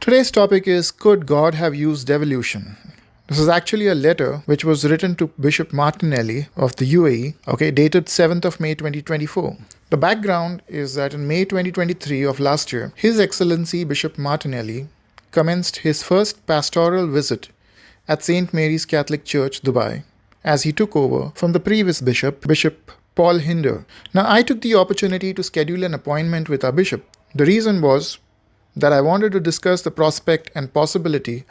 Today's topic is, could God have used evolution? This is actually a letter which was written to Bishop Martinelli of the UAE, dated 7th of May 2024. The background is that in May 2023 of last year, His Excellency Bishop Martinelli commenced his first pastoral visit at St. Mary's Catholic Church, Dubai, as he took over from the previous bishop, Bishop Paul Hinder. Now, I took the opportunity to schedule an appointment with our bishop. The reason was that I wanted to discuss the prospect and possibility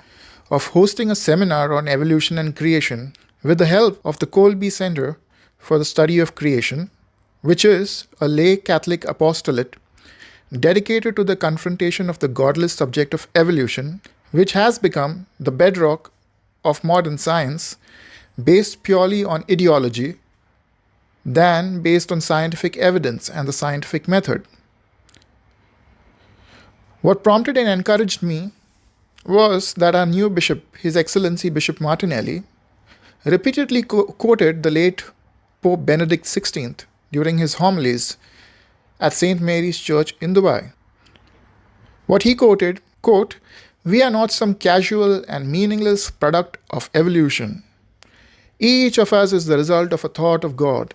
of hosting a seminar on evolution and creation with the help of the Colby Center for the Study of Creation, which is a lay Catholic apostolate dedicated to the confrontation of the godless subject of evolution, which has become the bedrock of modern science, based purely on ideology than based on scientific evidence and the scientific method. What prompted and encouraged me was that our new bishop, His Excellency Bishop Martinelli, repeatedly quoted the late Pope Benedict XVI during his homilies at St. Mary's Church in Dubai. What he quoted, quote, "We are not some casual and meaningless product of evolution. Each of us is the result of a thought of God.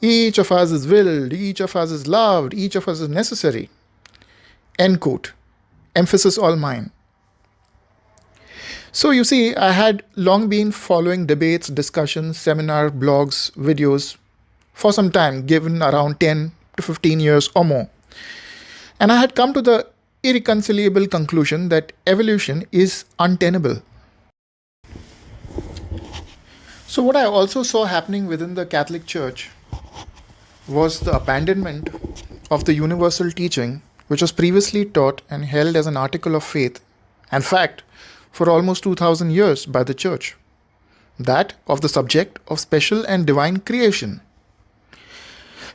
Each of us is willed, each of us is loved, each of us is necessary." End quote. Emphasis all mine. So you see, I had long been following debates, discussions, seminars, blogs, videos for some time, given around 10 to 15 years or more. And I had come to the irreconcilable conclusion that evolution is untenable. So what I also saw happening within the Catholic Church was the abandonment of the universal teaching, which was previously taught and held as an article of faith, and fact, for almost 2000 years by the Church, that of the subject of special and divine creation.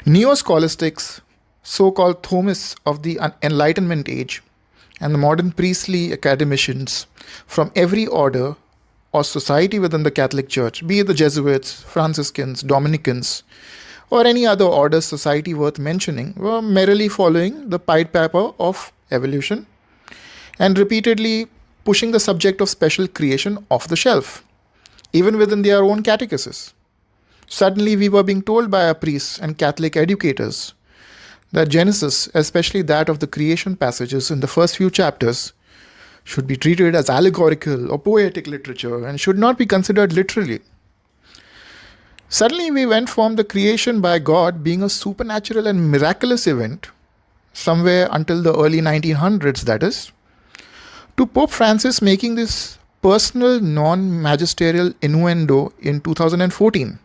Neo-scholastics, so-called Thomists of the Enlightenment age, and the modern priestly academicians from every order or society within the Catholic Church, be it the Jesuits, Franciscans, Dominicans, or any other order society worth mentioning, were merrily following the Pied Piper of evolution and repeatedly pushing the subject of special creation off the shelf, even within their own catechesis. Suddenly, we were being told by our priests and Catholic educators that Genesis, especially that of the creation passages in the first few chapters, should be treated as allegorical or poetic literature and should not be considered literally. Suddenly, we went from the creation by God being a supernatural and miraculous event, somewhere until the early 1900s, that is, to Pope Francis making this personal non-magisterial innuendo in 2014.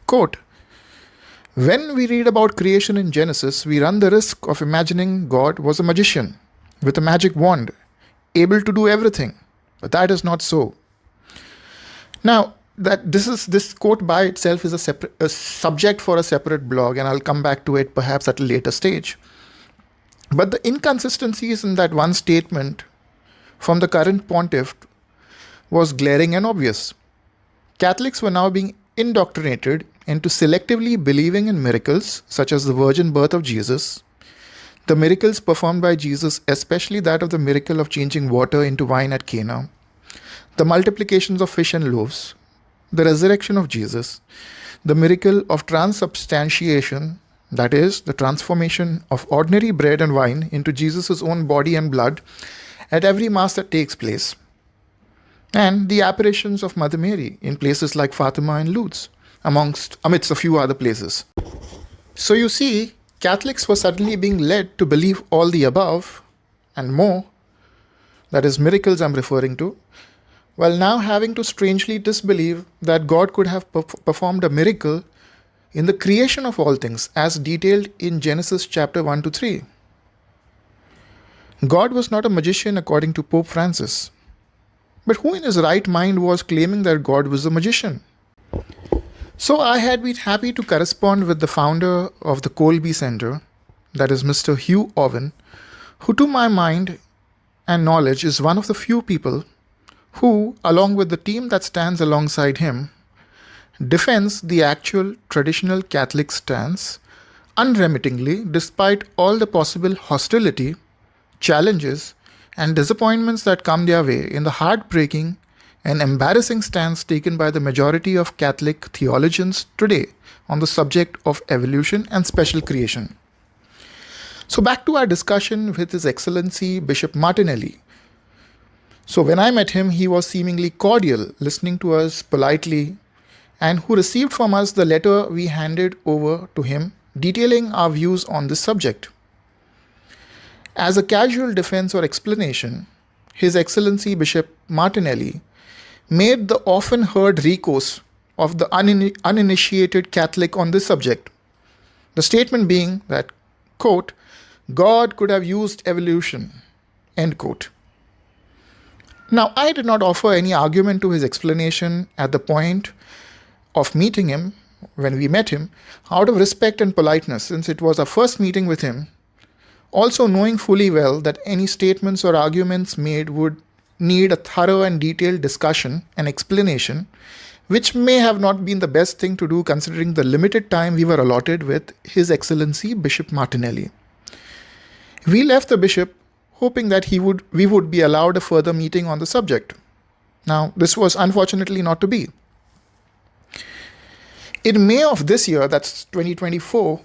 Quote, "When we read about creation in Genesis, we run the risk of imagining God was a magician with a magic wand, able to do everything. But that is not so." Now, this quote by itself is a subject for a separate blog, and I'll come back to it perhaps at a later stage. But the inconsistencies in that one statement from the current pontiff was glaring and obvious. Catholics were now being indoctrinated into selectively believing in miracles such as the virgin birth of Jesus, the miracles performed by Jesus, especially that of the miracle of changing water into wine at Cana, the multiplications of fish and loaves, the resurrection of Jesus, the miracle of transubstantiation, that is, the transformation of ordinary bread and wine into Jesus' own body and blood at every Mass that takes place, and the apparitions of Mother Mary in places like Fatima and Lourdes, amidst a few other places. So you see, Catholics were suddenly being led to believe all the above and more, that is, miracles I'm referring to, while now having to strangely disbelieve that God could have performed a miracle in the creation of all things as detailed in Genesis chapter 1 to 3. God was not a magician according to Pope Francis. But who in his right mind was claiming that God was a magician? So I had been happy to correspond with the founder of the Colby Center, that is Mr. Hugh Owen, who to my mind and knowledge is one of the few people who, along with the team that stands alongside him, defends the actual traditional Catholic stance unremittingly despite all the possible hostility, challenges, and disappointments that come their way in the heartbreaking and embarrassing stance taken by the majority of Catholic theologians today on the subject of evolution and special creation. So, back to our discussion with His Excellency Bishop Martinelli. So, when I met him, he was seemingly cordial, listening to us politely, and who received from us the letter we handed over to him detailing our views on this subject. As a casual defense or explanation, His Excellency Bishop Martinelli made the often heard recourse of the uninitiated Catholic on this subject. The statement being that, quote, God could have used evolution, end quote. Now, I did not offer any argument to his explanation at the point of meeting him, when we met him, out of respect and politeness, since it was our first meeting with him, also knowing fully well that any statements or arguments made would need a thorough and detailed discussion and explanation, which may have not been the best thing to do considering the limited time we were allotted with His Excellency Bishop Martinelli. We left the bishop hoping that we would be allowed a further meeting on the subject. Now, this was unfortunately not to be. In May of this year, that's 2024,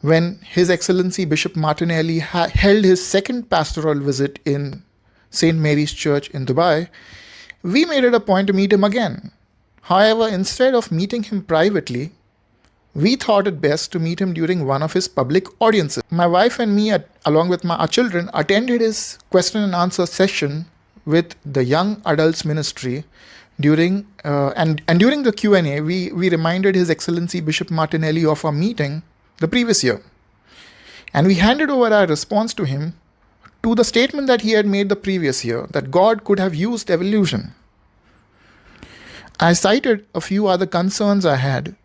when His Excellency Bishop Martinelli held his second pastoral visit in St. Mary's Church in Dubai, we made it a point to meet him again. However, instead of meeting him privately, we thought it best to meet him during one of his public audiences. My wife and me, along with our children, attended his question and answer session with the Young Adults Ministry. During the Q&A, we reminded His Excellency Bishop Martinelli of our meeting the previous year. And we handed over our response to him to the statement that he had made the previous year, that God could have used evolution. I cited a few other concerns I had,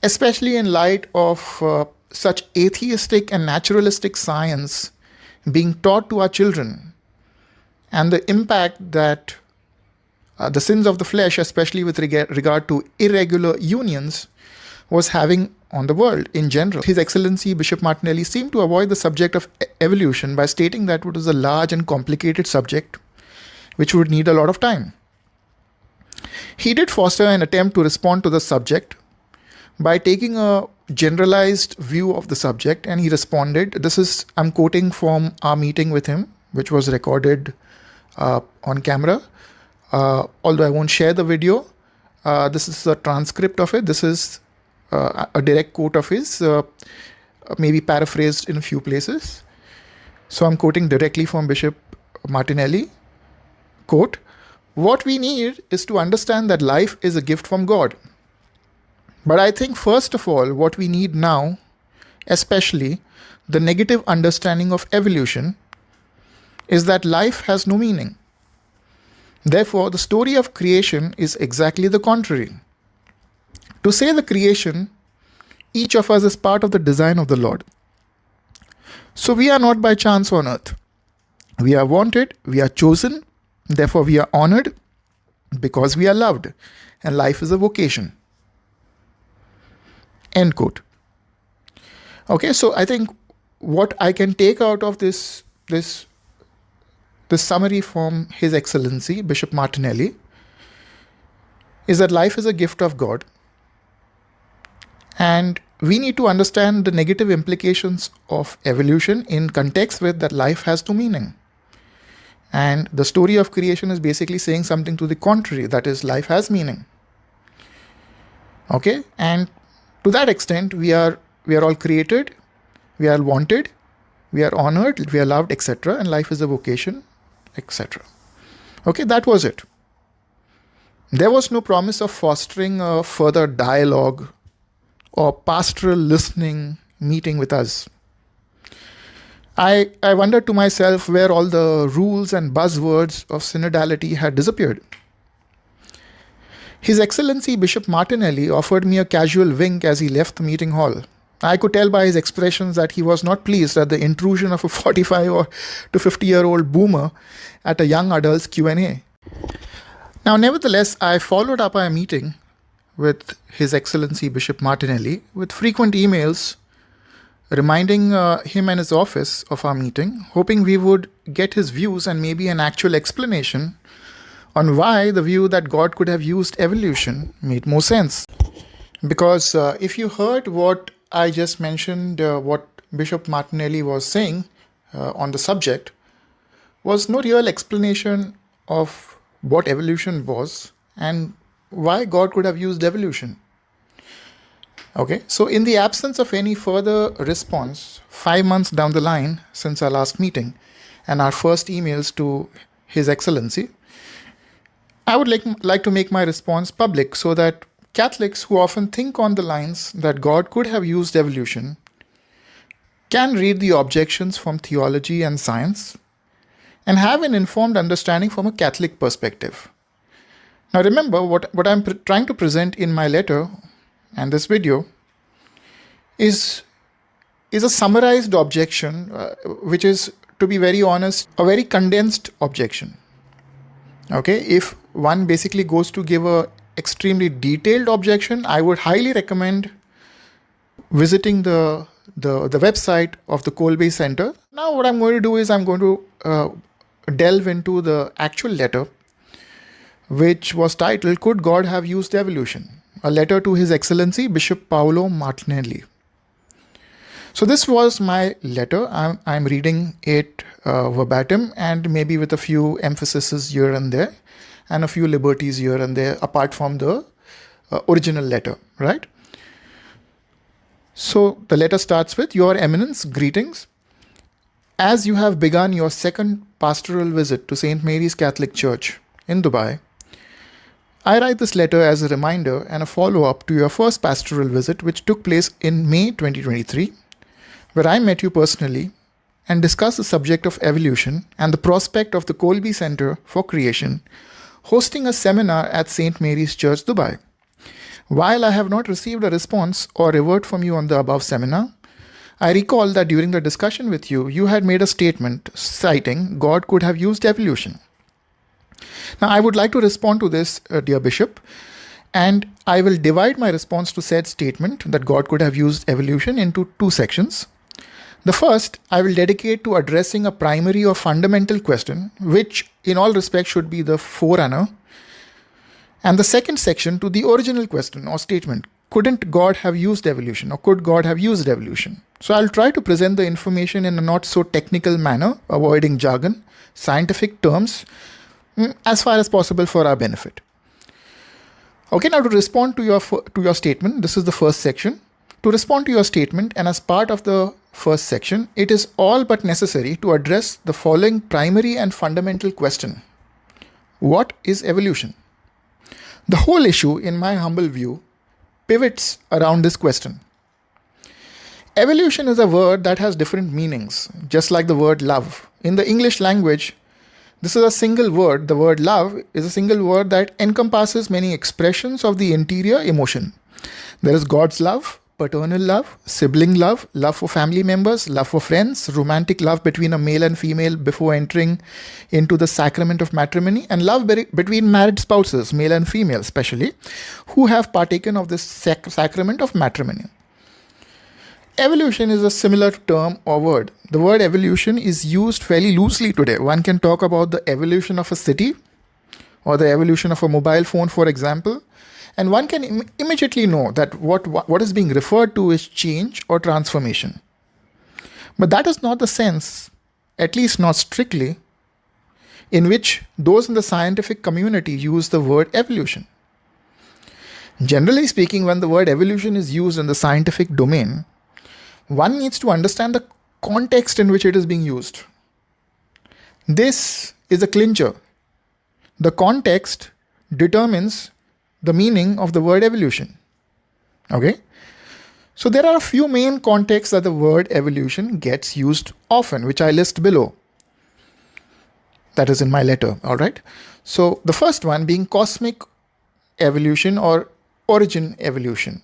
especially in light of such atheistic and naturalistic science being taught to our children, and the impact that the sins of the flesh, especially with regard to irregular unions, was having on the world in general. His Excellency Bishop Martinelli seemed to avoid the subject of evolution by stating that it was a large and complicated subject which would need a lot of time. He did foster an attempt to respond to the subject by taking a generalized view of the subject, and he responded. I'm quoting from our meeting with him, which was recorded on camera. Although I won't share the video, this is a transcript of it. This is a direct quote of his, maybe paraphrased in a few places. So I'm quoting directly from Bishop Martinelli. Quote, "What we need is to understand that life is a gift from God. But I think first of all, what we need now, especially the negative understanding of evolution, is that life has no meaning. Therefore, the story of creation is exactly the contrary. To say the creation, each of us is part of the design of the Lord. So we are not by chance on earth. We are wanted, we are chosen, therefore we are honored because we are loved, and life is a vocation." End quote. Okay, so I think what I can take out of this summary from His Excellency Bishop Martinelli is that life is a gift of God, and we need to understand the negative implications of evolution in context with that life has no meaning. And the story of creation is basically saying something to the contrary, that is, life has meaning. Okay, and to that extent, we are all created, we are wanted, we are honored, we are loved, etc. And life is a vocation, etc. Okay, that was it. There was no promise of fostering a further dialogue or pastoral listening meeting with us. I wondered to myself where all the rules and buzzwords of synodality had disappeared. His Excellency Bishop Martinelli offered me a casual wink as he left the meeting hall. I could tell by his expressions that he was not pleased at the intrusion of a 45 or to 50-year-old boomer at a young adult's Q&A. Now, nevertheless, I followed up our meeting with His Excellency Bishop Martinelli with frequent emails reminding him and his office of our meeting, hoping we would get his views and maybe an actual explanation on why the view that God could have used evolution made more sense. Because if you heard what I just mentioned, what Bishop Martinelli was saying on the subject, was no real explanation of what evolution was and why God could have used evolution. Okay, so in the absence of any further response, 5 months down the line since our last meeting and our first emails to His Excellency, I would like to make my response public so that Catholics who often think on the lines that God could have used evolution can read the objections from theology and science and have an informed understanding from a Catholic perspective. Now remember, what I'm trying to present in my letter and this video is a summarized objection, which is, to be very honest, a very condensed objection. Okay, if one basically goes to give a extremely detailed objection, I would highly recommend visiting the website of the Kolbe Center. Now what I'm going to do is I'm going to delve into the actual letter, which was titled, Could God Have Used Evolution? A letter to His Excellency Bishop Paolo Martinelli. So this was my letter. I'm reading it verbatim and maybe with a few emphases here and there and a few liberties here and there apart from the original letter, right? So the letter starts with, Your Eminence, greetings. As you have begun your second pastoral visit to St. Mary's Catholic Church in Dubai, I write this letter as a reminder and a follow-up to your first pastoral visit, which took place in May 2023, where I met you personally and discussed the subject of evolution and the prospect of the Kolbe Center for Creation hosting a seminar at St. Mary's Church, Dubai. While I have not received a response or revert from you on the above seminar, I recall that during the discussion with you, you had made a statement citing God could have used evolution. Now, I would like to respond to this, dear Bishop, and I will divide my response to said statement that God could have used evolution into two sections. The first, I will dedicate to addressing a primary or fundamental question, which in all respects should be the forerunner, and the second section to the original question or statement, couldn't God have used evolution or could God have used evolution? So I'll try to present the information in a not so technical manner, avoiding jargon, scientific terms, as far as possible for our benefit. Okay, now to respond to your statement, this is the first section. To respond to your statement, and as part of the first section, it is all but necessary to address the following primary and fundamental question. What is evolution? The whole issue, in my humble view, pivots around this question. Evolution is a word that has different meanings, just like the word love. In the English language, this is a single word. The word love is a single word that encompasses many expressions of the interior emotion. There is God's love, paternal love, sibling love, love for family members, love for friends, romantic love between a male and female before entering into the sacrament of matrimony, and love between married spouses, male and female especially, who have partaken of this sacrament of matrimony. Evolution is a similar term or word. The word evolution is used fairly loosely today. One can talk about the evolution of a city or the evolution of a mobile phone, for example, and one can immediately know that what is being referred to is change or transformation. But that is not the sense, at least not strictly, in which those in the scientific community use the word evolution. Generally speaking, when the word evolution is used in the scientific domain, one needs to understand the context in which it is being used. This is a clincher. The context determines the meaning of the word evolution. Okay? So there are a few main contexts that the word evolution gets used often, which I list below. That is in my letter, all right? So the first one being cosmic evolution or origin evolution.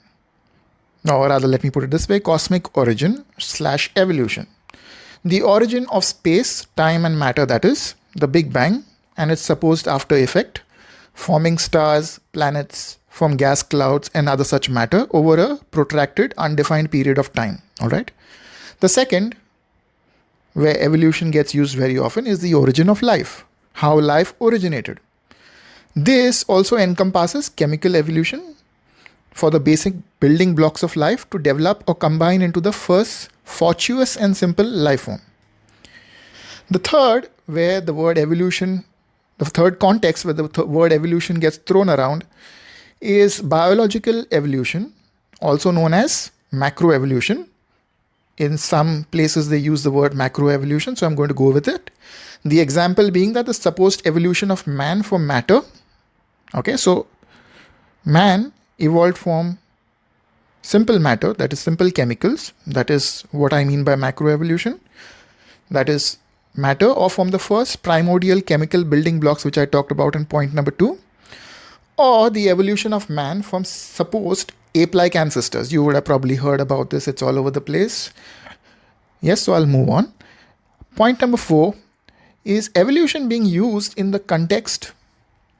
Or rather, let me put it this way, cosmic origin / evolution. The origin of space, time and matter, that is, the Big Bang and its supposed after effect, forming stars, planets from gas clouds and other such matter over a protracted, undefined period of time. All right. The second, where evolution gets used very often, is the origin of life, how life originated. This also encompasses chemical evolution for the basic building blocks of life to develop or combine into the first fortuitous and simple life form. The third, where the word evolution, the third context where the word evolution gets thrown around, is biological evolution, also known as macroevolution. In some places they use the word macroevolution, so I'm going to go with it. The example being that the supposed evolution of man from matter. Okay, so man evolved from simple matter, that is simple chemicals. That is what I mean by macroevolution. That is matter, or from the first primordial chemical building blocks, which I talked about in point number 2. Or the evolution of man from supposed ape-like ancestors. You would have probably heard about this. It's all over the place. Yes, so I'll move on. Point number 4 is evolution being used in the context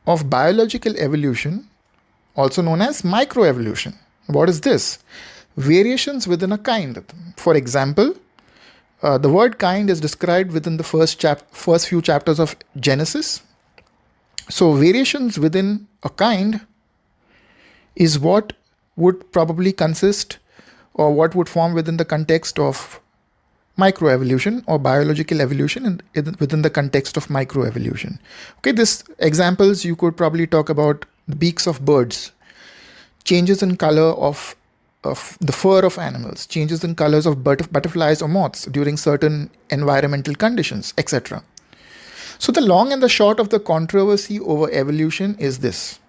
of biological evolution, also known as microevolution. What is this? Variations within a kind. For example, the word kind is described within the first few chapters of Genesis. So variations within a kind is what would probably consist, or what would form within the context of microevolution or biological evolution within the context of microevolution. Okay, this examples you could probably talk about the beaks of birds, changes in color of the fur of animals, changes in colors of butterflies or moths during certain environmental conditions, etc. So the long and the short of the controversy over evolution is this.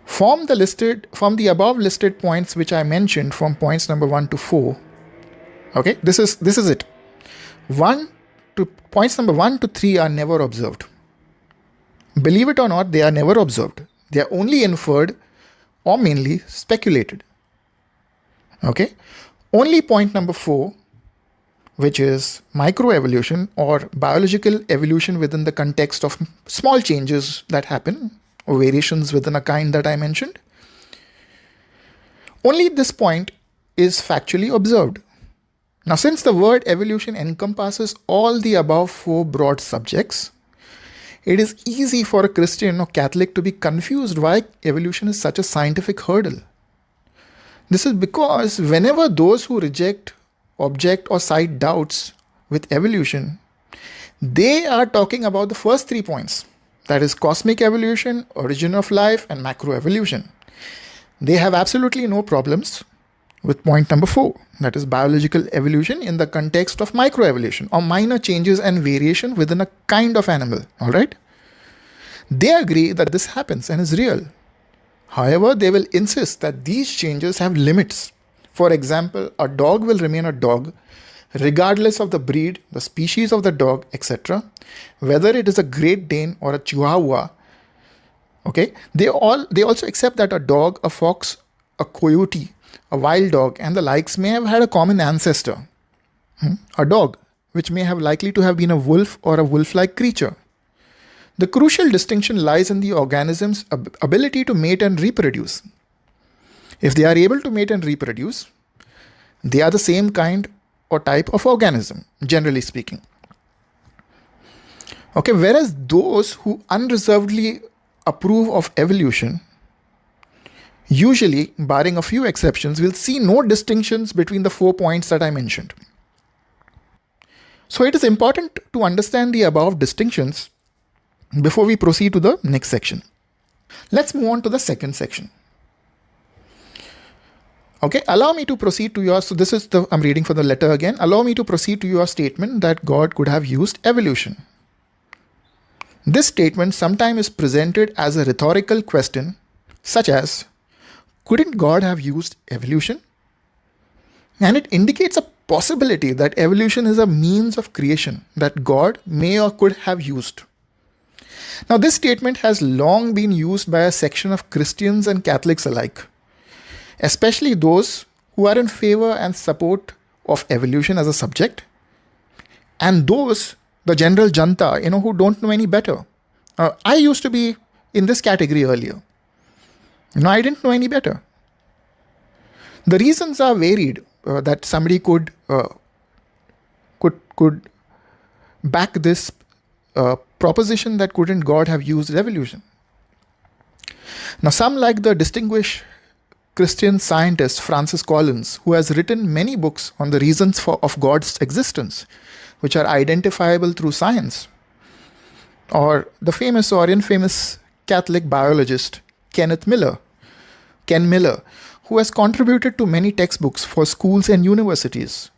From the above listed points which I mentioned, from points number 1 to 4, okay, this is it. Points number 1 to 3 are never observed. Believe it or not, they are never observed. They are only inferred or mainly speculated. Okay, only point number 4, which is microevolution or biological evolution within the context of small changes that happen, or variations within a kind that I mentioned. Only this point is factually observed. Now, since the word evolution encompasses all the above 4 broad subjects, it is easy for a Christian or Catholic to be confused why evolution is such a scientific hurdle. This is because whenever those who reject, object, or cite doubts with evolution, they are talking about the first 3 points. That is cosmic evolution, origin of life, and macroevolution. They have absolutely no problems with point number 4, that is biological evolution in the context of microevolution, or minor changes and variation within a kind of animal. All right? They agree that this happens and is real. However, they will insist that these changes have limits. For example, a dog will remain a dog regardless of the breed, the species of the dog, etc. Whether it is a Great Dane or a Chihuahua. Okay, they also accept that a dog, a fox, a coyote, a wild dog, and the likes may have had a common ancestor. A dog, which may have likely to have been a wolf or a wolf-like creature. The crucial distinction lies in the organism's ability to mate and reproduce. If they are able to mate and reproduce, they are the same kind or type of organism, generally speaking. Okay, whereas those who unreservedly approve of evolution, usually, barring a few exceptions, will see no distinctions between the 4 points that I mentioned. So it is important to understand the above distinctions before we proceed to the next section. Let's move on to the second section. Okay, allow me to proceed to your, I'm reading from the letter again. Allow me to proceed to your statement that God could have used evolution. This statement sometimes is presented as a rhetorical question, such as, couldn't God have used evolution? And it indicates a possibility that evolution is a means of creation that God may or could have used. Now, this statement has long been used by a section of Christians and Catholics alike, especially those who are in favor and support of evolution as a subject, and those, the general janta, who don't know any better. I used to be in this category earlier. I didn't know any better. The reasons are varied that somebody could back this proposition that couldn't God have used evolution. Now, some, like the distinguished Christian scientist Francis Collins, who has written many books on the reasons of God's existence, which are identifiable through science, or the famous or infamous Catholic biologist Ken Miller, who has contributed to many textbooks for schools and universities,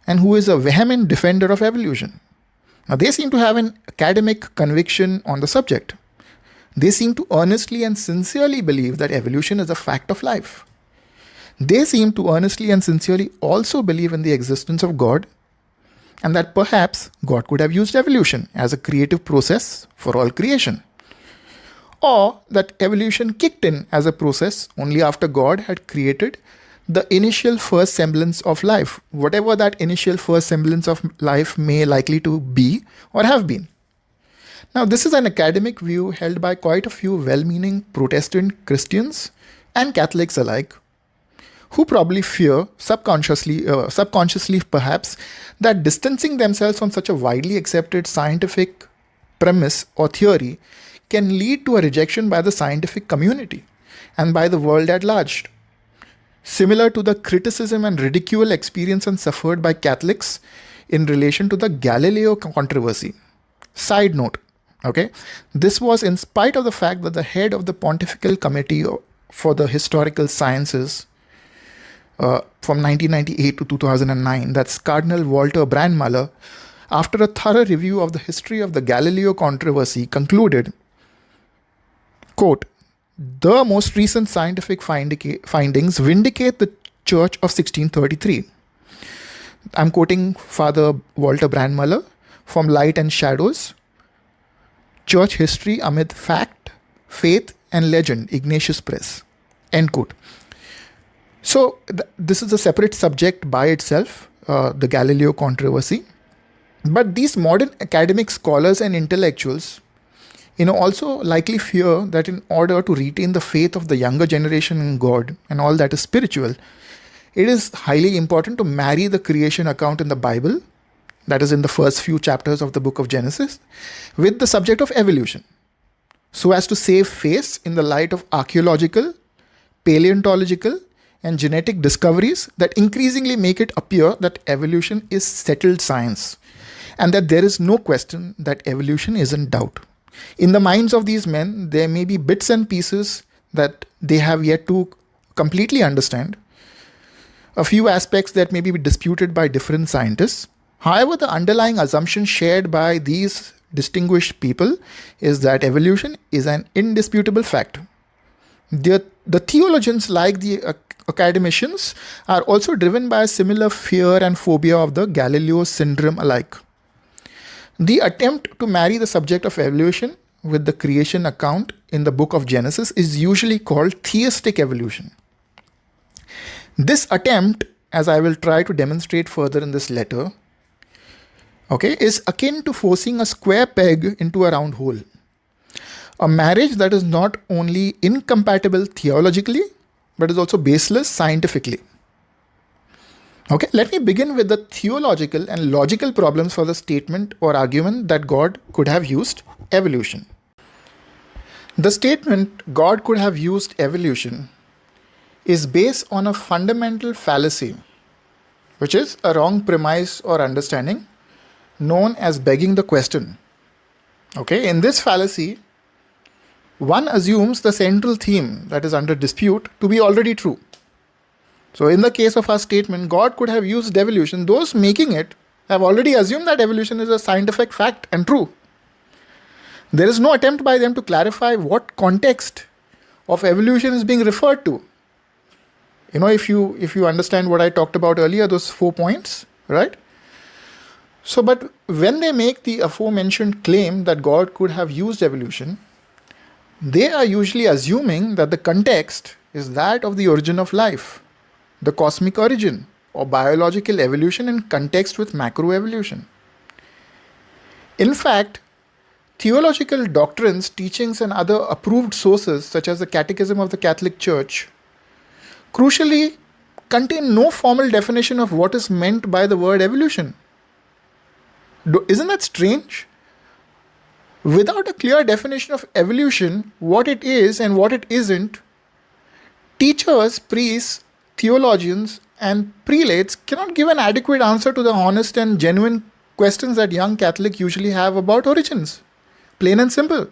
and who is a vehement defender of evolution. Now, they seem to have an academic conviction on the subject. They seem to earnestly and sincerely believe that evolution is a fact of life. They seem to earnestly and sincerely also believe in the existence of God, and that perhaps God could have used evolution as a creative process for all creation. Or that evolution kicked in as a process only after God had created the initial first semblance of life, whatever that initial first semblance of life may likely to be or have been. Now, this is an academic view held by quite a few well-meaning Protestant Christians and Catholics alike, who probably fear, subconsciously perhaps, that distancing themselves from such a widely accepted scientific premise or theory can lead to a rejection by the scientific community and by the world at large, similar to the criticism and ridicule experienced and suffered by Catholics in relation to the Galileo controversy. Side note, okay, this was in spite of the fact that the head of the Pontifical Committee for the Historical Sciences from 1998 to 2009, that's Cardinal Walter Brandmüller, after a thorough review of the history of the Galileo controversy, concluded, quote, "The most recent scientific findings vindicate the Church of 1633. I'm quoting Father Walter Brandmüller from Light and Shadows, Church History Amid Fact, Faith and Legend, Ignatius Press. End quote. So this is a separate subject by itself, the Galileo controversy. But these modern academic scholars and intellectuals, also likely fear that in order to retain the faith of the younger generation in God and all that is spiritual, it is highly important to marry the creation account in the Bible, that is in the first few chapters of the book of Genesis, with the subject of evolution, so as to save face in the light of archaeological, paleontological, and genetic discoveries that increasingly make it appear that evolution is settled science, and that there is no question that evolution is in doubt. In the minds of these men, there may be bits and pieces that they have yet to completely understand, a few aspects that may be disputed by different scientists. However, the underlying assumption shared by these distinguished people is that evolution is an indisputable fact. The theologians, like the academicians, are also driven by a similar fear and phobia of the Galileo syndrome alike. The attempt to marry the subject of evolution with the creation account in the book of Genesis is usually called theistic evolution. This attempt, as I will try to demonstrate further in this letter, is akin to forcing a square peg into a round hole. A marriage that is not only incompatible theologically, but is also baseless scientifically. Let me begin with the theological and logical problems for the statement or argument that God could have used evolution. The statement God could have used evolution is based on a fundamental fallacy, which is a wrong premise or understanding known as begging the question. In this fallacy, one assumes the central theme that is under dispute to be already true. So in the case of our statement, God could have used evolution, those making it have already assumed that evolution is a scientific fact and true. There is no attempt by them to clarify what context of evolution is being referred to. If you understand what I talked about earlier, those 4 points, right? So, but when they make the aforementioned claim that God could have used evolution, they are usually assuming that the context is that of the origin of life, the cosmic origin, or biological evolution in context with macroevolution. In fact, theological doctrines, teachings, and other approved sources, such as the Catechism of the Catholic Church, crucially contain no formal definition of what is meant by the word evolution. Isn't that strange? Without a clear definition of evolution, what it is and what it isn't, teachers, priests, theologians, and prelates cannot give an adequate answer to the honest and genuine questions that young Catholics usually have about origins. Plain and simple.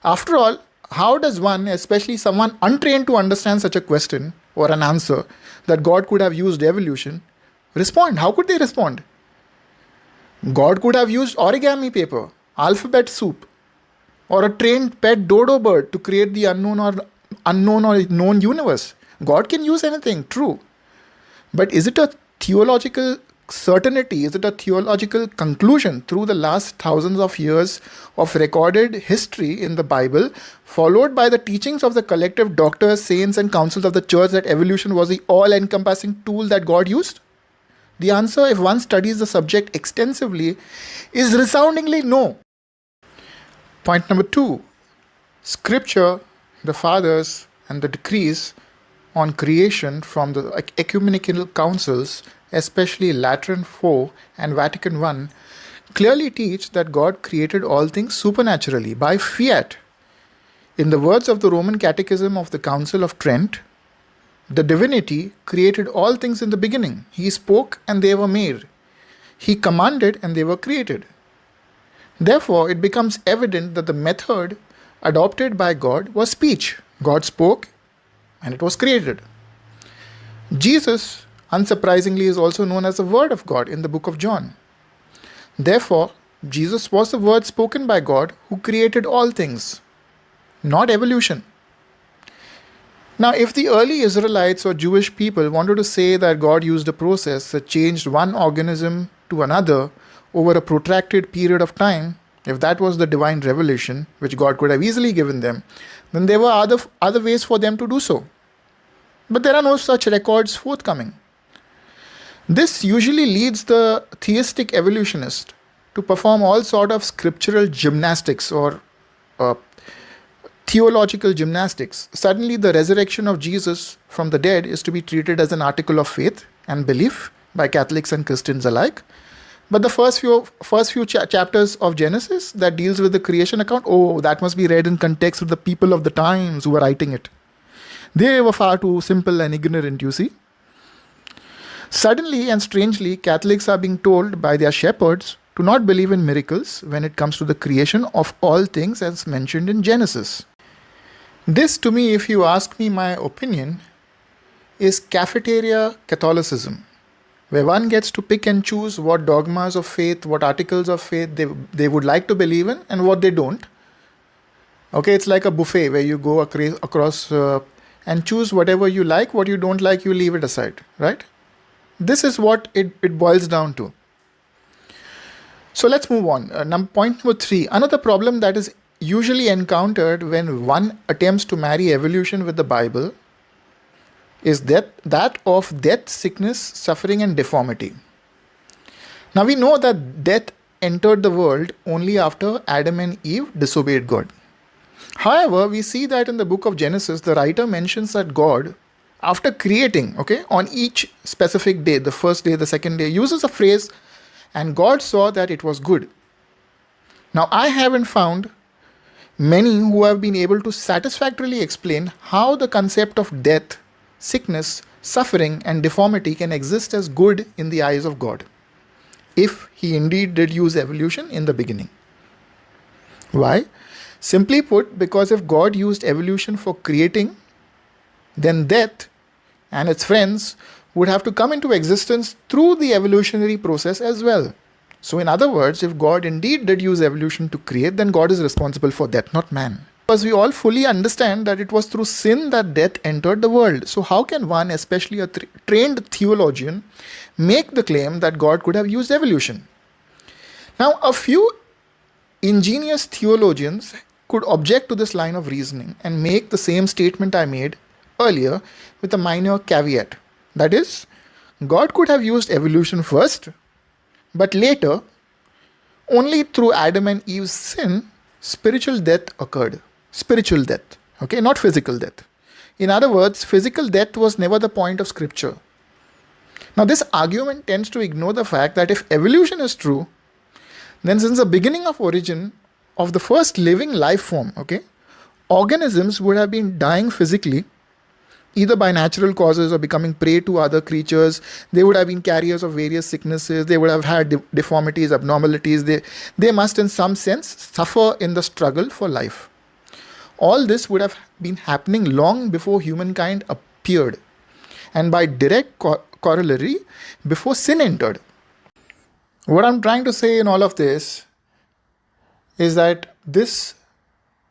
After all, how does one, especially someone untrained to understand such a question or an answer that God could have used evolution, respond? How could they respond? God could have used origami paper, alphabet soup, or a trained pet dodo bird to create the unknown or known universe. God can use anything, true. But is it a theological certainty? Is it a theological conclusion through the last thousands of years of recorded history in the Bible, followed by the teachings of the collective doctors, saints, and councils of the church, that evolution was the all-encompassing tool that God used? The answer, if one studies the subject extensively, is resoundingly no. Point number 2. Scripture, the fathers, and the decrees on creation from the ecumenical councils, especially Lateran IV and Vatican I, clearly teach that God created all things supernaturally by fiat. In the words of the Roman Catechism of the Council of Trent, the divinity created all things in the beginning. He spoke and they were made. He commanded and they were created. Therefore, it becomes evident that the method adopted by God was speech. God spoke and it was created. Jesus, unsurprisingly, is also known as the Word of God in the book of John. Therefore, Jesus was the word spoken by God who created all things, not evolution. Now, if the early Israelites or Jewish people wanted to say that God used a process that changed one organism to another over a protracted period of time, if that was the divine revelation, which God could have easily given them, then there were other ways for them to do so. But there are no such records forthcoming. This usually leads the theistic evolutionist to perform all sort of scriptural gymnastics or theological gymnastics. Suddenly, the resurrection of Jesus from the dead is to be treated as an article of faith and belief by Catholics and Christians alike. But the first few chapters of Genesis that deals with the creation account, that must be read in context with the people of the times who were writing it. They were far too simple and ignorant, you see. Suddenly and strangely, Catholics are being told by their shepherds to not believe in miracles when it comes to the creation of all things as mentioned in Genesis. This, to me, if you ask me my opinion, is cafeteria Catholicism, where one gets to pick and choose what dogmas of faith, what articles of faith they would like to believe in and what they don't. Okay, it's like a buffet where you go across and choose whatever you like, what you don't like, you leave it aside, right? This is what it boils down to. So let's move on. Point number 3. Another problem that is usually encountered when one attempts to marry evolution with the Bible is that of death, sickness, suffering, and deformity. Now we know that death entered the world only after Adam and Eve disobeyed God. However, we see that in the book of Genesis, the writer mentions that God, after creating, on each specific day, the first day, the second day, uses a phrase, and God saw that it was good. Now, I haven't found many who have been able to satisfactorily explain how the concept of death, sickness, suffering, and deformity can exist as good in the eyes of God, if he indeed did use evolution in the beginning. Why? Simply put, because if God used evolution for creating, then death and its friends would have to come into existence through the evolutionary process as well. So in other words, if God indeed did use evolution to create, then God is responsible for death, not man. Because we all fully understand that it was through sin that death entered the world. So how can one, especially a trained theologian, make the claim that God could have used evolution? Now, a few ingenious theologians could object to this line of reasoning and make the same statement I made earlier with a minor caveat. That is, God could have used evolution first, but later, only through Adam and Eve's sin, spiritual death occurred. Spiritual death, not physical death. In other words, physical death was never the point of scripture. Now, this argument tends to ignore the fact that if evolution is true, then since the beginning of origin of the first living life form, okay, organisms would have been dying physically, either by natural causes or becoming prey to other creatures. They would have been carriers of various sicknesses. They would have had deformities, abnormalities. They must, in some sense, suffer in the struggle for life. All this would have been happening long before humankind appeared, and by direct corollary, before sin entered. What I'm trying to say in all of this is that this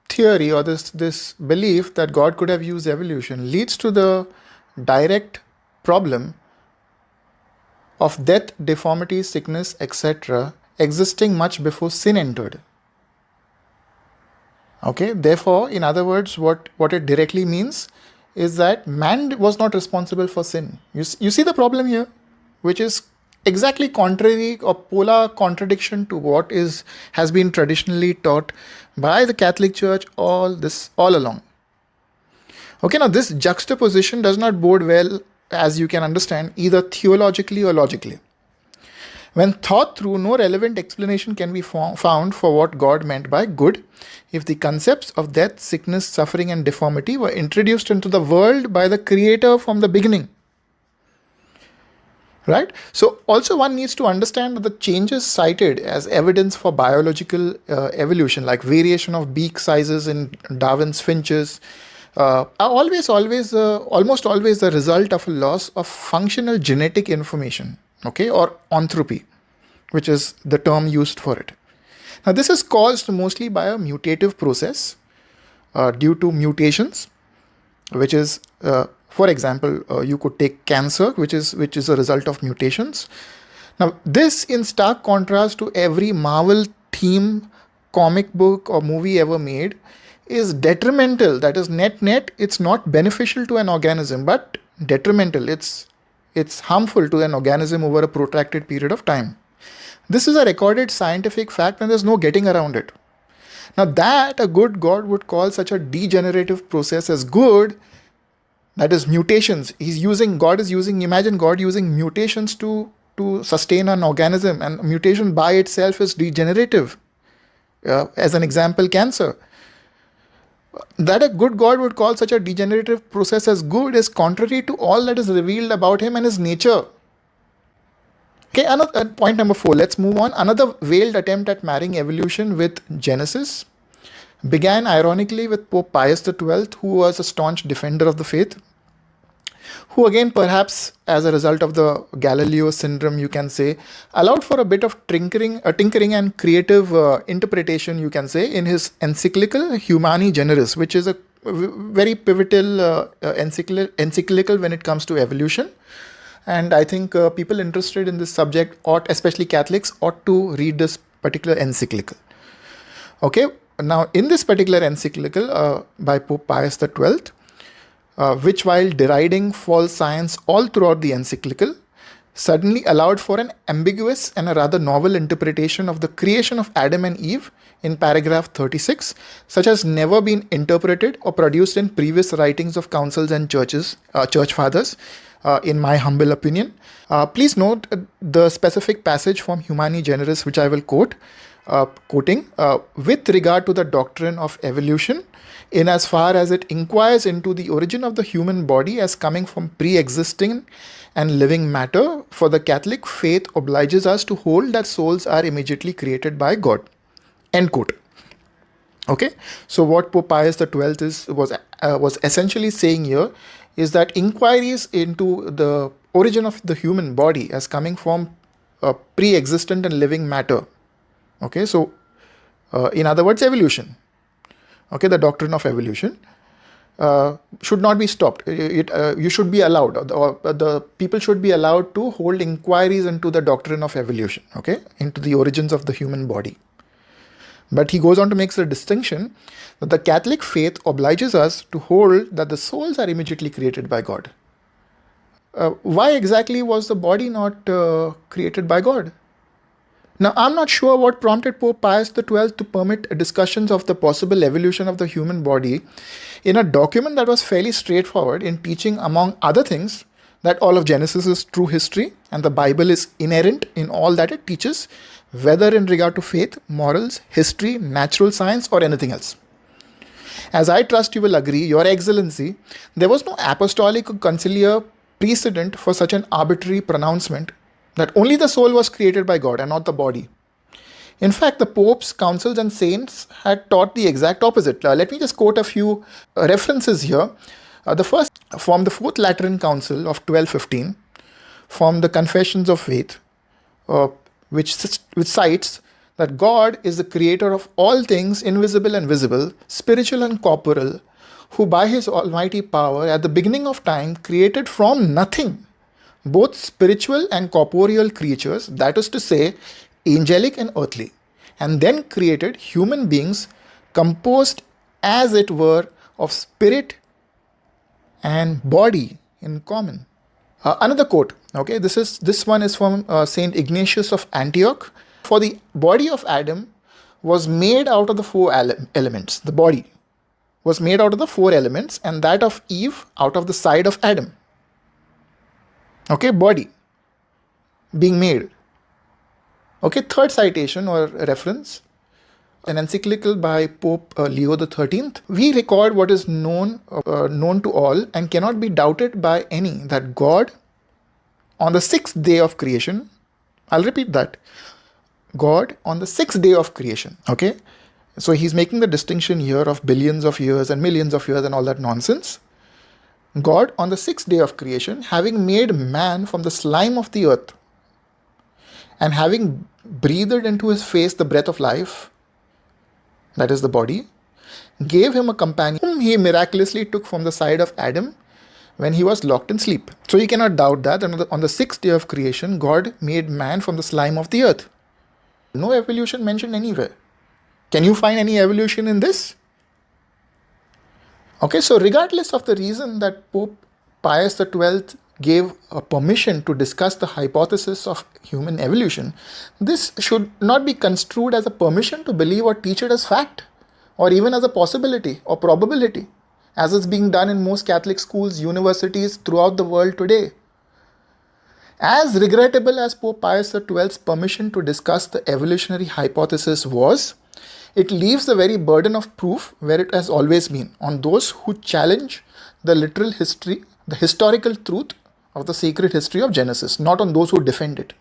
theory or this belief that God could have used evolution leads to the direct problem of death, deformity, sickness, etc., existing much before sin entered. Okay, therefore, in other words, what it directly means is that man was not responsible for sin. You see the problem here, which is exactly contrary or polar contradiction to what has been traditionally taught by the Catholic Church all along. Okay, now this juxtaposition does not bode well, as you can understand, either theologically or logically. When thought through, no relevant explanation can be found for what God meant by good if the concepts of death, sickness, suffering, and deformity were introduced into the world by the Creator from the beginning. Right? So also one needs to understand that the changes cited as evidence for biological evolution, like variation of beak sizes in Darwin's finches, are almost always the result of a loss of functional genetic information, okay, or ontropy, which is the term used for it. Now, this is caused mostly by a mutative process due to mutations, which is, for example, you could take cancer, which is a result of mutations. Now, this in stark contrast to every Marvel theme comic book or movie ever made is detrimental. That is, net, it's not beneficial to an organism, but detrimental. It's harmful to an organism over a protracted period of time. This is a recorded scientific fact and there's no getting around it. Now, that a good God would call such a degenerative process as good, that is mutations. Imagine God using mutations to sustain an organism, and mutation by itself is degenerative. As an example, cancer. That a good God would call such a degenerative process as good is contrary to all that is revealed about him and his nature. Okay, point number 4. Let's move on. Another veiled attempt at marrying evolution with Genesis began ironically with Pope Pius XII, who was a staunch defender of the faith, who again, perhaps as a result of the Galileo syndrome, you can say, allowed for a bit of tinkering and creative interpretation, you can say, in his encyclical Humani Generis, which is a very pivotal encyclical when it comes to evolution. And I think people interested in this subject, especially Catholics, ought to read this particular encyclical. Okay, now in this particular encyclical by Pope Pius XII, which while deriding false science all throughout the encyclical, suddenly allowed for an ambiguous and a rather novel interpretation of the creation of Adam and Eve in paragraph 36, such as never been interpreted or produced in previous writings of councils and church fathers, in my humble opinion. Please note the specific passage from Humani Generis, which I will quoting, with regard to the doctrine of evolution, in as far as it inquires into the origin of the human body as coming from pre-existing and living matter, for the Catholic faith obliges us to hold that souls are immediately created by God. End quote. Okay, so what Pope Pius XII was essentially saying here is that inquiries into the origin of the human body as coming from pre-existent and living matter. Okay, so in other words, evolution. Okay, the doctrine of evolution should not be stopped. You should be allowed, or the people should be allowed to hold inquiries into the doctrine of evolution, okay, into the origins of the human body. But he goes on to make the distinction that the Catholic faith obliges us to hold that the souls are immediately created by God. Why exactly was the body not created by God? Now, I'm not sure what prompted Pope Pius XII to permit discussions of the possible evolution of the human body in a document that was fairly straightforward in teaching, among other things, that all of Genesis is true history and the Bible is inerrant in all that it teaches, whether in regard to faith, morals, history, natural science, or anything else. As I trust you will agree, Your Excellency, there was no apostolic or conciliar precedent for such an arbitrary pronouncement that only the soul was created by God and not the body. In fact, the popes, councils, and saints had taught the exact opposite. Let me just quote a few references here. The first, from the Fourth Lateran Council of 1215, from the Confessions of Faith, which cites that God is the creator of all things invisible and visible, spiritual and corporeal, who by his almighty power at the beginning of time created from nothing both spiritual and corporeal creatures, that is to say, angelic and earthly, and then created human beings composed as it were of spirit and body in common. Another quote, okay, this one is from Saint Ignatius of Antioch. For the body of Adam was made out of the four elements. The body was made out of the four elements, and that of Eve out of the side of Adam. Okay, body being made. Okay, third citation or reference, an encyclical by Pope Leo XIII. We record what is known to all and cannot be doubted by any, that God, on the sixth day of creation, I'll repeat that, God on the sixth day of creation. Okay, so he's making the distinction here of billions of years and millions of years and all that nonsense. God on the sixth day of creation, having made man from the slime of the earth and having breathed into his face the breath of life, that is the body, gave him a companion whom he miraculously took from the side of Adam when he was locked in sleep. So you cannot doubt that on the sixth day of creation, God made man from the slime of the earth. No evolution mentioned anywhere. Can you find any evolution in this? Okay, so regardless of the reason that Pope Pius XII gave a permission to discuss the hypothesis of human evolution, this should not be construed as a permission to believe or teach it as fact, or even as a possibility or probability, as is being done in most Catholic schools, universities throughout the world today. As regrettable as Pope Pius XII's permission to discuss the evolutionary hypothesis was, it leaves the very burden of proof where it has always been, on those who challenge the literal history, the historical truth of the sacred history of Genesis, not on those who defend it.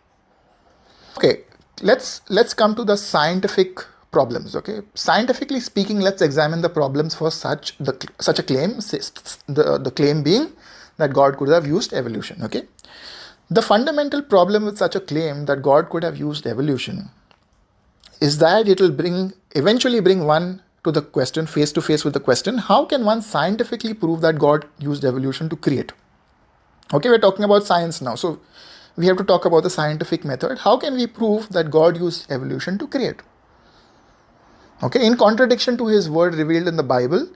Okay, let's come to the scientific problems. Okay, scientifically speaking, let's examine the problems for such a claim. The claim being that God could have used evolution. Okay, the fundamental problem with such a claim that God could have used evolution is that it will eventually bring one to the question, face to face with the question, how can one scientifically prove that God used evolution to create? Okay, we're talking about science now, so we have to talk about the scientific method. How can we prove that God used evolution to create? Okay, in contradiction to his word revealed in the Bible,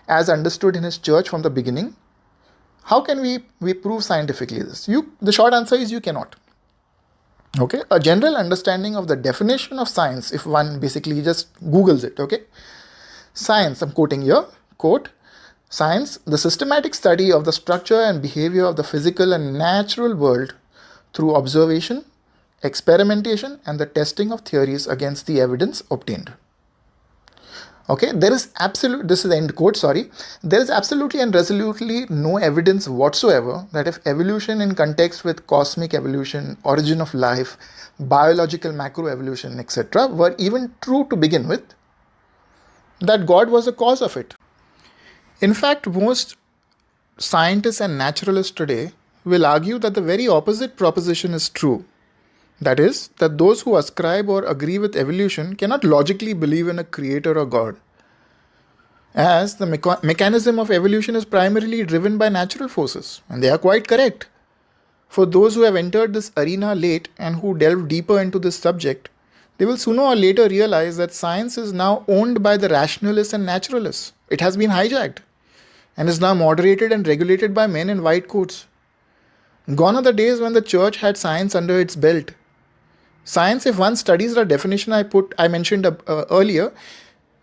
as understood in his church from the beginning, how can we prove scientifically this? The short answer is you cannot. Okay, a general understanding of the definition of science, if one basically just Googles it, okay? Science, I'm quoting here, quote, science, the systematic study of the structure and behavior of the physical and natural world through observation, experimentation, and the testing of theories against the evidence obtained. Okay, this is the end quote, there is absolutely and resolutely no evidence whatsoever that if evolution in context with cosmic evolution, origin of life, biological macroevolution, etc. were even true to begin with, that God was the cause of it. In fact, most scientists and naturalists today will argue that the very opposite proposition is true. That is, that those who ascribe or agree with evolution cannot logically believe in a creator or God, as the mechanism of evolution is primarily driven by natural forces, and they are quite correct. For those who have entered this arena late and who delve deeper into this subject, they will sooner or later realize that science is now owned by the rationalists and naturalists. It has been hijacked and is now moderated and regulated by men in white coats. Gone are the days when the church had science under its belt. Science, if one studies the definition I mentioned earlier,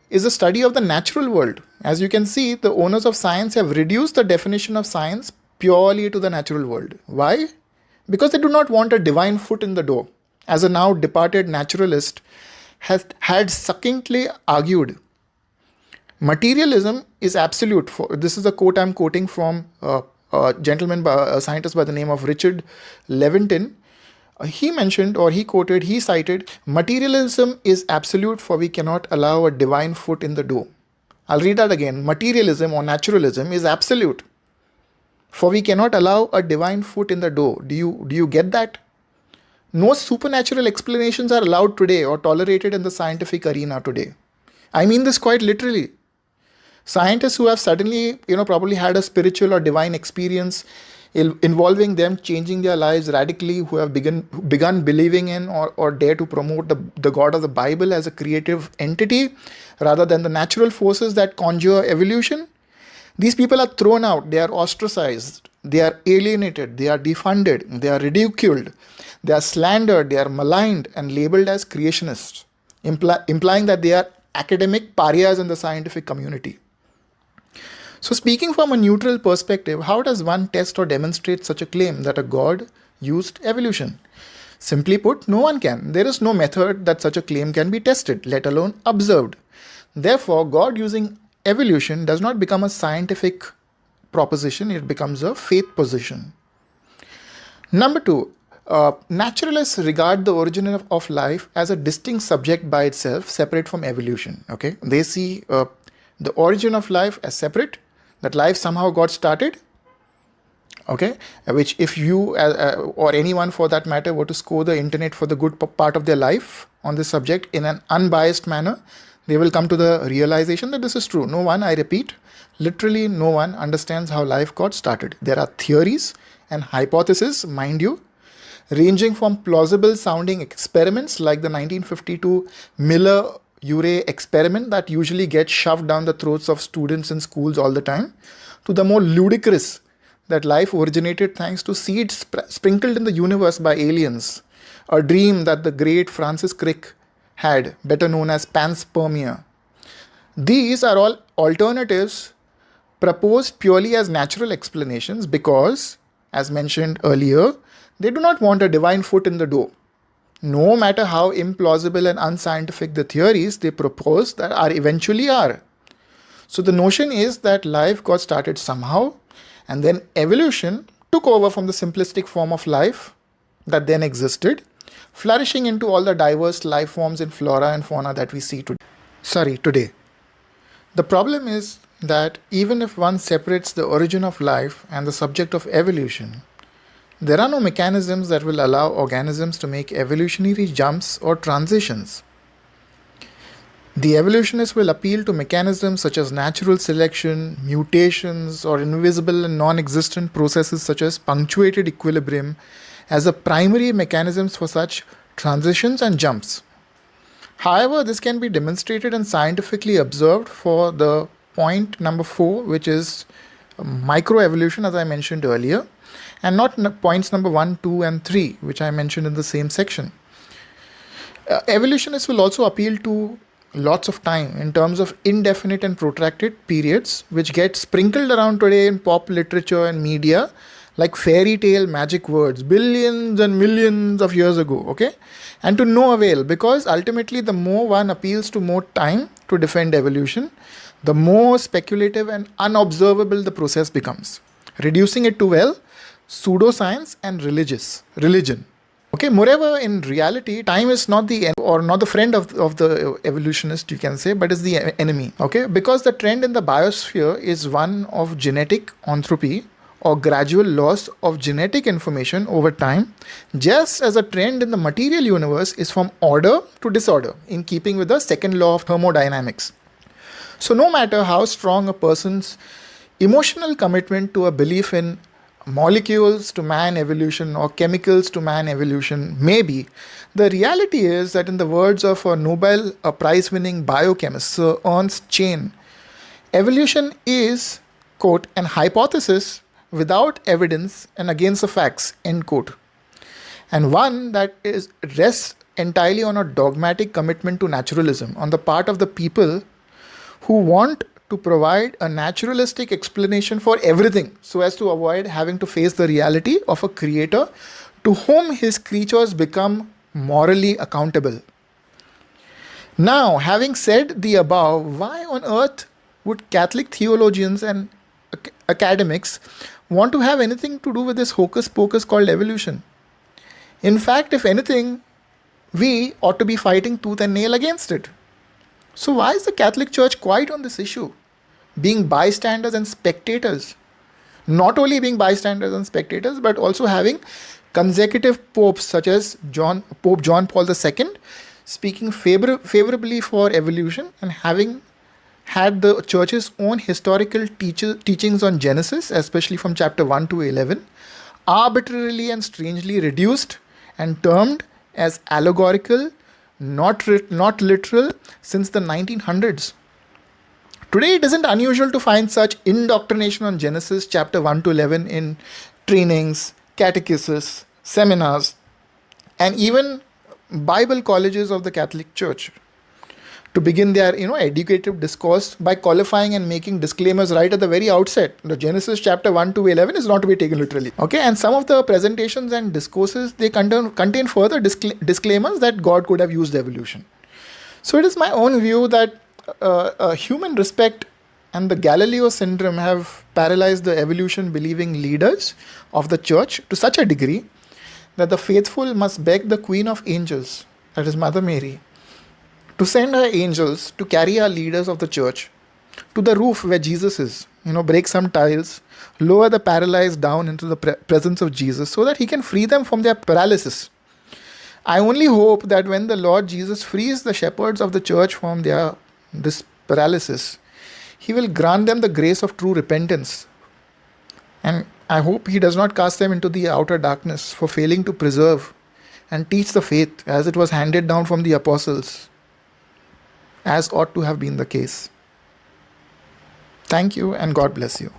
is a study of the natural world. As you can see, the owners of science have reduced the definition of science purely to the natural world. Why? Because they do not want a divine foot in the door. As a now departed naturalist had succinctly argued, materialism is absolute. This is a quote I'm quoting from a gentleman, a scientist by the name of Richard Levinton. He mentioned, or he cited, materialism is absolute, for we cannot allow a divine foot in the door. I'll read that again. Materialism or naturalism is absolute, for we cannot allow a divine foot in the door. Do you get that? No supernatural explanations are allowed today or tolerated in the scientific arena today. I mean this quite literally. Scientists who have suddenly, probably had a spiritual or divine experience involving them changing their lives radically, who have begun believing in or dare to promote the God of the Bible as a creative entity rather than the natural forces that conjure evolution. These people are thrown out, they are ostracized, they are alienated, they are defunded, they are ridiculed, they are slandered, they are maligned and labeled as creationists, implying that they are academic pariahs in the scientific community. So speaking from a neutral perspective, how does one test or demonstrate such a claim that a God used evolution? Simply put, no one can. There is no method that such a claim can be tested, let alone observed. Therefore, God using evolution does not become a scientific proposition, it becomes a faith position. Number 2, naturalists regard the origin of life as a distinct subject by itself, separate from evolution. Okay, they see the origin of life as separate, that life somehow got started. Okay, which if you or anyone for that matter were to score the internet for the good part of their life on this subject in an unbiased manner, they will come to the realization that this is true. No one, I repeat, literally no one understands how life got started. There are theories and hypotheses, mind you, ranging from plausible sounding experiments like the 1952 Miller-Urey experiment that usually gets shoved down the throats of students in schools all the time, to the more ludicrous that life originated thanks to seeds sprinkled in the universe by aliens, a dream that the great Francis Crick had, better known as panspermia. These are all alternatives proposed purely as natural explanations because, as mentioned earlier, they do not want a divine foot in the door. No matter how implausible and unscientific the theories they propose that eventually are. So the notion is that life got started somehow, and then evolution took over from the simplistic form of life that then existed, flourishing into all the diverse life forms in flora and fauna that we see today. The problem is that even if one separates the origin of life and the subject of evolution, there are no mechanisms that will allow organisms to make evolutionary jumps or transitions. The evolutionists will appeal to mechanisms such as natural selection, mutations, or invisible and non-existent processes such as punctuated equilibrium as the primary mechanisms for such transitions and jumps. However, this can be demonstrated and scientifically observed for the point number 4, which is microevolution, as I mentioned earlier, and not points number 1, 2, and 3, which I mentioned in the same section. Evolutionists will also appeal to lots of time in terms of indefinite and protracted periods, which get sprinkled around today in pop literature and media like fairy tale magic words, billions and millions of years ago, okay? And to no avail, because ultimately the more one appeals to more time to defend evolution, the more speculative and unobservable the process becomes, reducing it to, pseudoscience and religion. Okay, moreover, in reality, time is not the not the friend of the evolutionist, you can say, but is the enemy. Okay, because the trend in the biosphere is one of genetic entropy or gradual loss of genetic information over time, just as a trend in the material universe is from order to disorder, in keeping with the second law of thermodynamics. So no matter how strong a person's emotional commitment to a belief in molecules to man evolution or chemicals to man evolution may be, the reality is that in the words of a Nobel Prize-winning biochemist, Sir Ernst Chain, evolution is, quote, an hypothesis without evidence and against the facts, end quote. And one that rests entirely on a dogmatic commitment to naturalism on the part of the people who want to provide a naturalistic explanation for everything so as to avoid having to face the reality of a creator to whom his creatures become morally accountable. Now, having said the above, why on earth would Catholic theologians and academics want to have anything to do with this hocus pocus called evolution? In fact, if anything, we ought to be fighting tooth and nail against it. So, why is the Catholic Church quiet on this issue? Being bystanders and spectators. Not only being bystanders and spectators, but also having consecutive popes such as Pope John Paul II speaking favorably for evolution, and having had the church's own historical teachings on Genesis, especially from chapter 1 to 11, arbitrarily and strangely reduced and termed as allegorical, not literal, since the 1900s. Today, it isn't unusual to find such indoctrination on Genesis chapter 1 to 11 in trainings, catechesis, seminars, and even Bible colleges of the Catholic Church, to begin their educative discourse by qualifying and making disclaimers right at the very outset. The Genesis chapter 1 to 11 is not to be taken literally. Okay, and some of the presentations and discourses, they contain further disclaimers that God could have used evolution. So it is my own view that human respect and the Galileo syndrome have paralyzed the evolution believing leaders of the church to such a degree that the faithful must beg the Queen of Angels, that is Mother Mary, to send her angels to carry our leaders of the church to the roof where Jesus is, break some tiles, lower the paralyzed down into the presence of Jesus so that he can free them from their paralysis. I only hope that when the Lord Jesus frees the shepherds of the church from this paralysis, he will grant them the grace of true repentance. And I hope he does not cast them into the outer darkness for failing to preserve and teach the faith as it was handed down from the apostles, as ought to have been the case. Thank you, and God bless you.